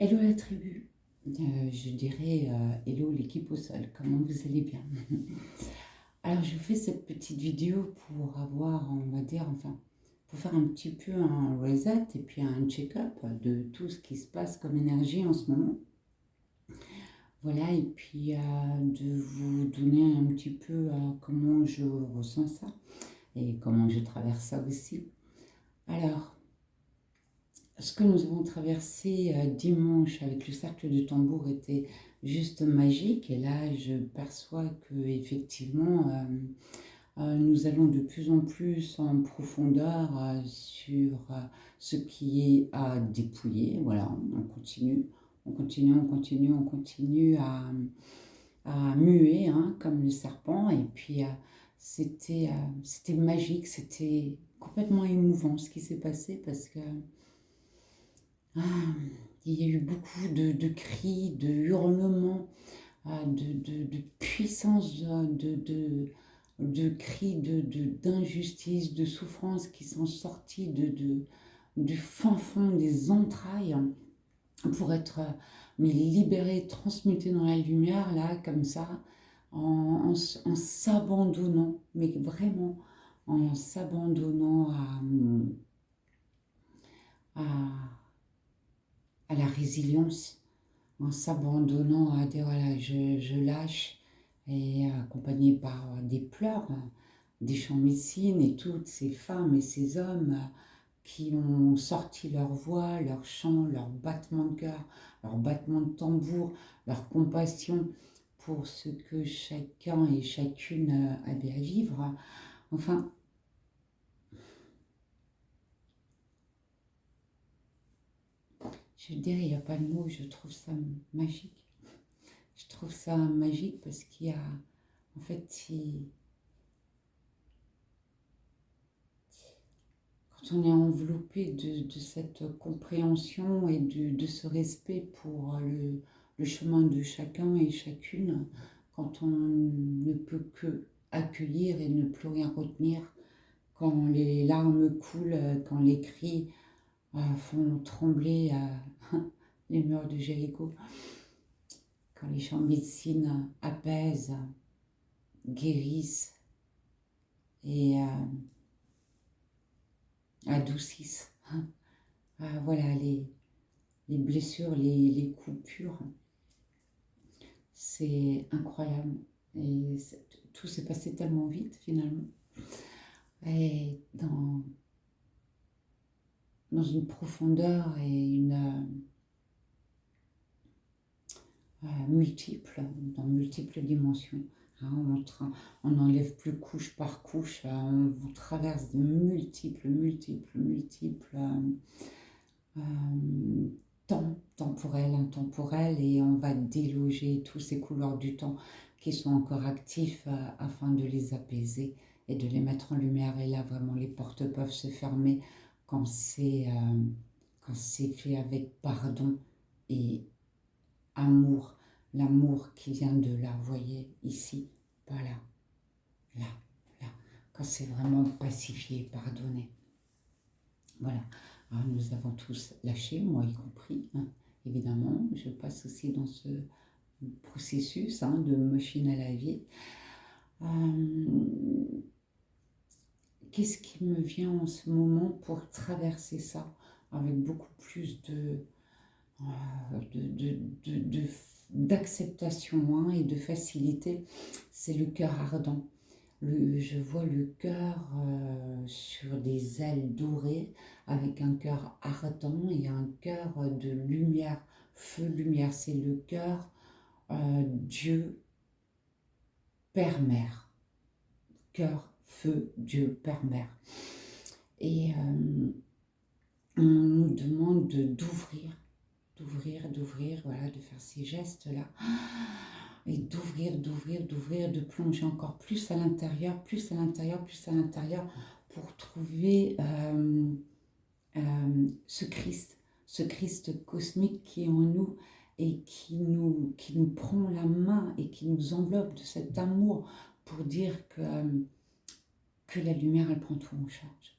Hello la tribu. Je dirais hello l'équipe au sol, comment vous allez bien? Alors je vous fais cette petite vidéo pour avoir, on va dire, enfin, pour faire un petit peu un reset et puis un check-up de tout ce qui se passe comme énergie en ce moment. Voilà, et puis de vous donner un petit peu comment je ressens ça et comment je traverse ça aussi. Alors, ce que nous avons traversé dimanche avec le cercle de tambour était juste magique. Et là, je perçois que effectivement, nous allons de plus en plus en profondeur sur ce qui est à dépouiller. Voilà, on continue, on continue, on continue, on continue à muer hein, comme le serpent. Et puis, c'était magique, c'était complètement émouvant ce qui s'est passé parce que ah, il y a eu beaucoup de cris, de hurlements, de puissance, de cris d'injustice, de souffrance qui sont sortis du fin fond des entrailles pour être mais libérés, transmutés dans la lumière, là, comme ça, en s'abandonnant, mais vraiment en s'abandonnant à à la résilience, en s'abandonnant à dire voilà, je lâche, et accompagné par des pleurs, des chants médecines et toutes ces femmes et ces hommes qui ont sorti leur voix, leur chant, leur battement de cœur, leur battement de tambour, leur compassion pour ce que chacun et chacune avait à vivre. Enfin, je dirais, il n'y a pas de mots, je trouve ça magique. Je trouve ça magique parce qu'il y a, en fait, quand on est enveloppé de cette compréhension et de ce respect pour le chemin de chacun et chacune, quand on ne peut que accueillir et ne plus rien retenir, quand les larmes coulent, quand les cris font trembler les murs de Jéricho, quand les chants de médecine apaisent, guérissent et adoucissent. Voilà, les blessures, les coupures, c'est incroyable. Et tout s'est passé tellement vite finalement. Et dans une profondeur et une multiple, dans multiples dimensions. Hein, on n'enlève plus couche par couche, on vous traverse de multiples temps temporel, intemporel, et on va déloger tous ces couloirs du temps qui sont encore actifs afin de les apaiser et de les mettre en lumière. Et là, vraiment, les portes peuvent se fermer quand c'est fait avec pardon et amour. L'amour qui vient de là, vous voyez, ici, pas là, là, là. Quand c'est vraiment pacifié, pardonné. Voilà. Alors, nous avons tous lâché, moi y compris, hein. Évidemment. Je passe aussi dans ce processus hein, de machine à laver. Qu'est-ce qui me vient en ce moment pour traverser ça avec beaucoup plus d'acceptation hein, et de facilité? C'est le cœur ardent. Je vois le cœur sur des ailes dorées avec un cœur ardent et un cœur de lumière, feu lumière. C'est le cœur Dieu Père Mère. Cœur, feu, Dieu Père Mère. Et on nous demande d'ouvrir, voilà, de faire ces gestes-là. Et d'ouvrir, de plonger encore plus à l'intérieur, plus à l'intérieur, plus à l'intérieur, pour trouver ce Christ cosmique qui est en nous et qui nous prend la main et qui nous enveloppe de cet amour pour dire que la lumière, elle prend tout en charge.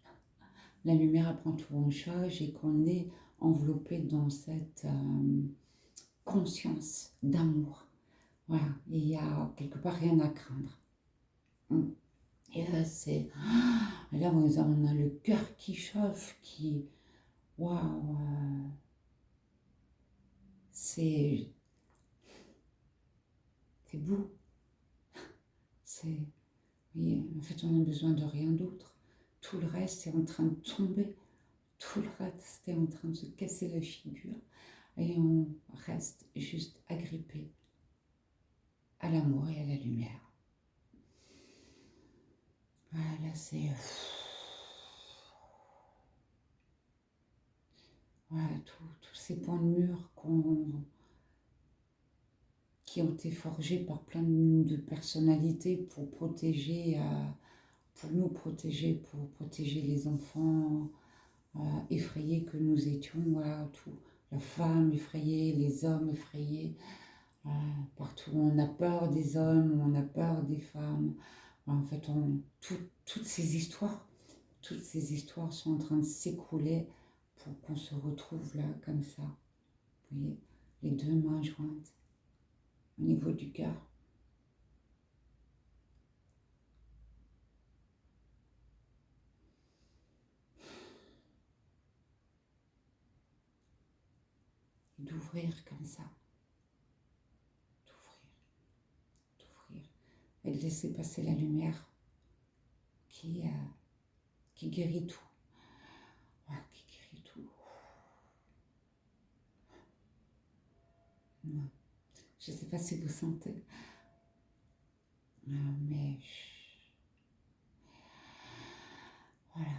La lumière, elle prend tout en charge et qu'on est enveloppé dans cette conscience d'amour. Voilà, et il y a quelque part rien à craindre. Et là, c'est... Là, on a le cœur qui chauffe, qui... Waouh, c'est beau. Oui, en fait, on a besoin de rien d'autre. Tout le reste est en train de tomber. Tout le reste est en train de se casser la figure. Et on reste juste agrippé à l'amour et à la lumière. Voilà, c'est... Voilà, tous ces points de mur qui ont été forgés par plein de personnalités pour protéger, pour protéger les enfants effrayés que nous étions, voilà, tout. La femme effrayée, les hommes effrayés, partout où on a peur des hommes, où on a peur des femmes. En fait, toutes ces histoires sont en train de s'écrouler pour qu'on se retrouve là, comme ça. Vous voyez, les deux mains jointes au niveau du cœur. D'ouvrir comme ça. D'ouvrir. Et de laisser passer la lumière qui guérit tout. Voilà, qui guérit tout. Ouais. Je ne sais pas si vous sentez, mais voilà,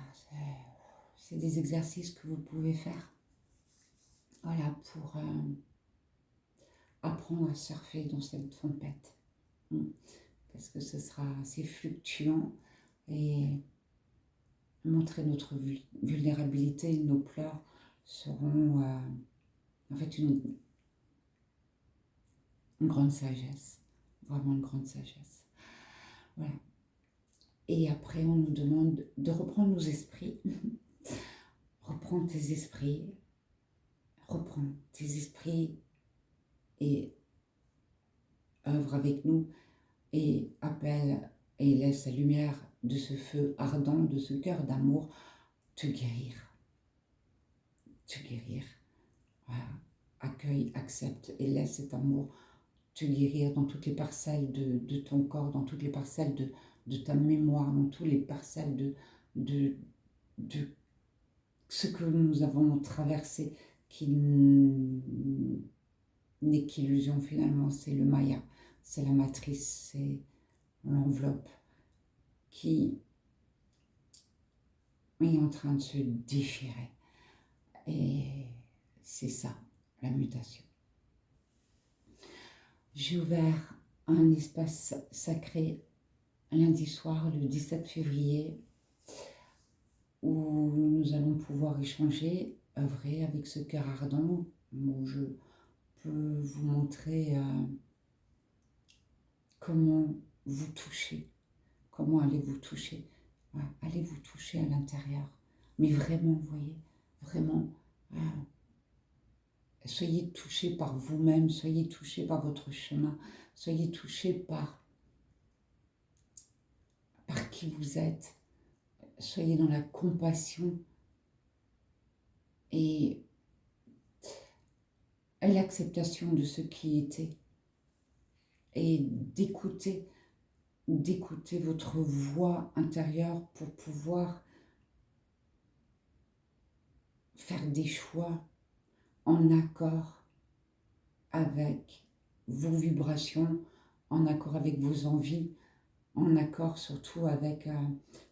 c'est des exercices que vous pouvez faire, voilà, pour apprendre à surfer dans cette tempête, parce que ce sera assez fluctuant et montrer notre vulnérabilité, nos pleurs seront en fait une grande sagesse, vraiment une grande sagesse. Voilà. Et après, on nous demande de reprendre nos esprits. Reprends tes esprits. Reprends tes esprits et œuvre avec nous et appelle et laisse la lumière de ce feu ardent, de ce cœur d'amour te guérir. Te guérir. Voilà. Accueille, accepte et laisse cet amour te guérir dans toutes les parcelles de ton corps, dans toutes les parcelles de ta mémoire, dans toutes les parcelles de ce que nous avons traversé, qui n'est qu'illusion finalement, c'est le Maya, c'est la matrice, c'est l'enveloppe qui est en train de se déchirer. Et c'est ça, la mutation. J'ai ouvert un espace sacré lundi soir, le 17 février, où nous allons pouvoir échanger, œuvrer avec ce cœur ardent, où je peux vous montrer comment vous toucher, comment allez-vous toucher. Voilà, allez vous toucher à l'intérieur. Mais vraiment, vous voyez, vraiment, soyez touchés par vous-même, soyez touchés par votre chemin, soyez touchés par qui vous êtes, soyez dans la compassion et l'acceptation de ce qui était et d'écouter votre voix intérieure pour pouvoir faire des choix en accord avec vos vibrations, en accord avec vos envies, en accord surtout avec,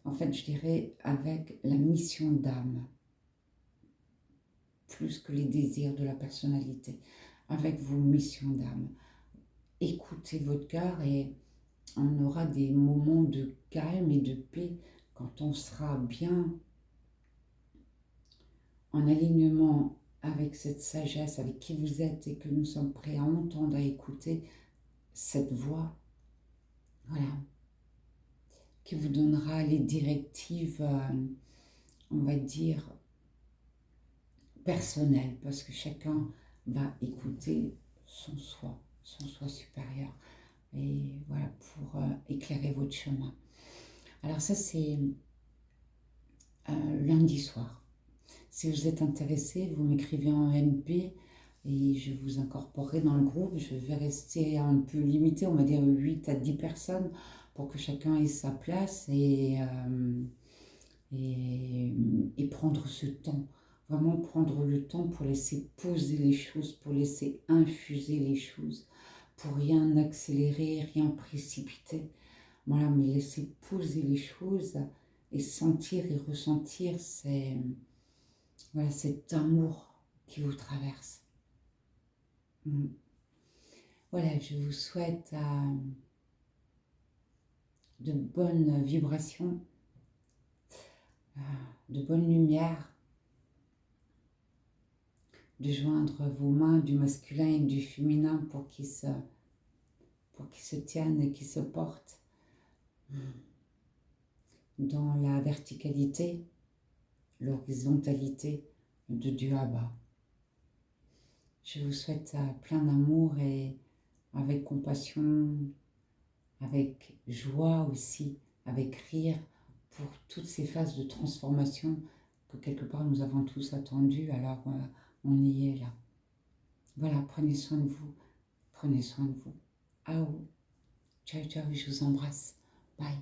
en fait, je dirais, avec la mission d'âme, plus que les désirs de la personnalité, avec vos missions d'âme. Écoutez votre cœur et on aura des moments de calme et de paix quand on sera bien en alignement avec cette sagesse, avec qui vous êtes et que nous sommes prêts à entendre, à écouter cette voix, voilà, qui vous donnera les directives, on va dire, personnel, parce que chacun va écouter son soi supérieur, et voilà, pour éclairer votre chemin. Alors ça, c'est lundi soir. Si vous êtes intéressé, vous m'écrivez en MP et je vous incorporerai dans le groupe. Je vais rester un peu limité, on va dire 8 à 10 personnes, pour que chacun ait sa place et prendre ce temps. Vraiment prendre le temps pour laisser poser les choses, pour laisser infuser les choses, pour rien accélérer, rien précipiter. Voilà, mais laisser poser les choses et sentir et ressentir voilà, cet amour qui vous traverse. Voilà, je vous souhaite de bonnes vibrations, de bonnes lumières, de joindre vos mains du masculin et du féminin pour qu'ils se tiennent et qu'ils se portent dans la verticalité, l'horizontalité de Dieu à bas. Je vous souhaite plein d'amour et avec compassion, avec joie aussi, avec rire, pour toutes ces phases de transformation que quelque part nous avons tous attendues, alors on y est là. Voilà, prenez soin de vous, prenez soin de vous. Ciao, ciao, je vous embrasse. Bye.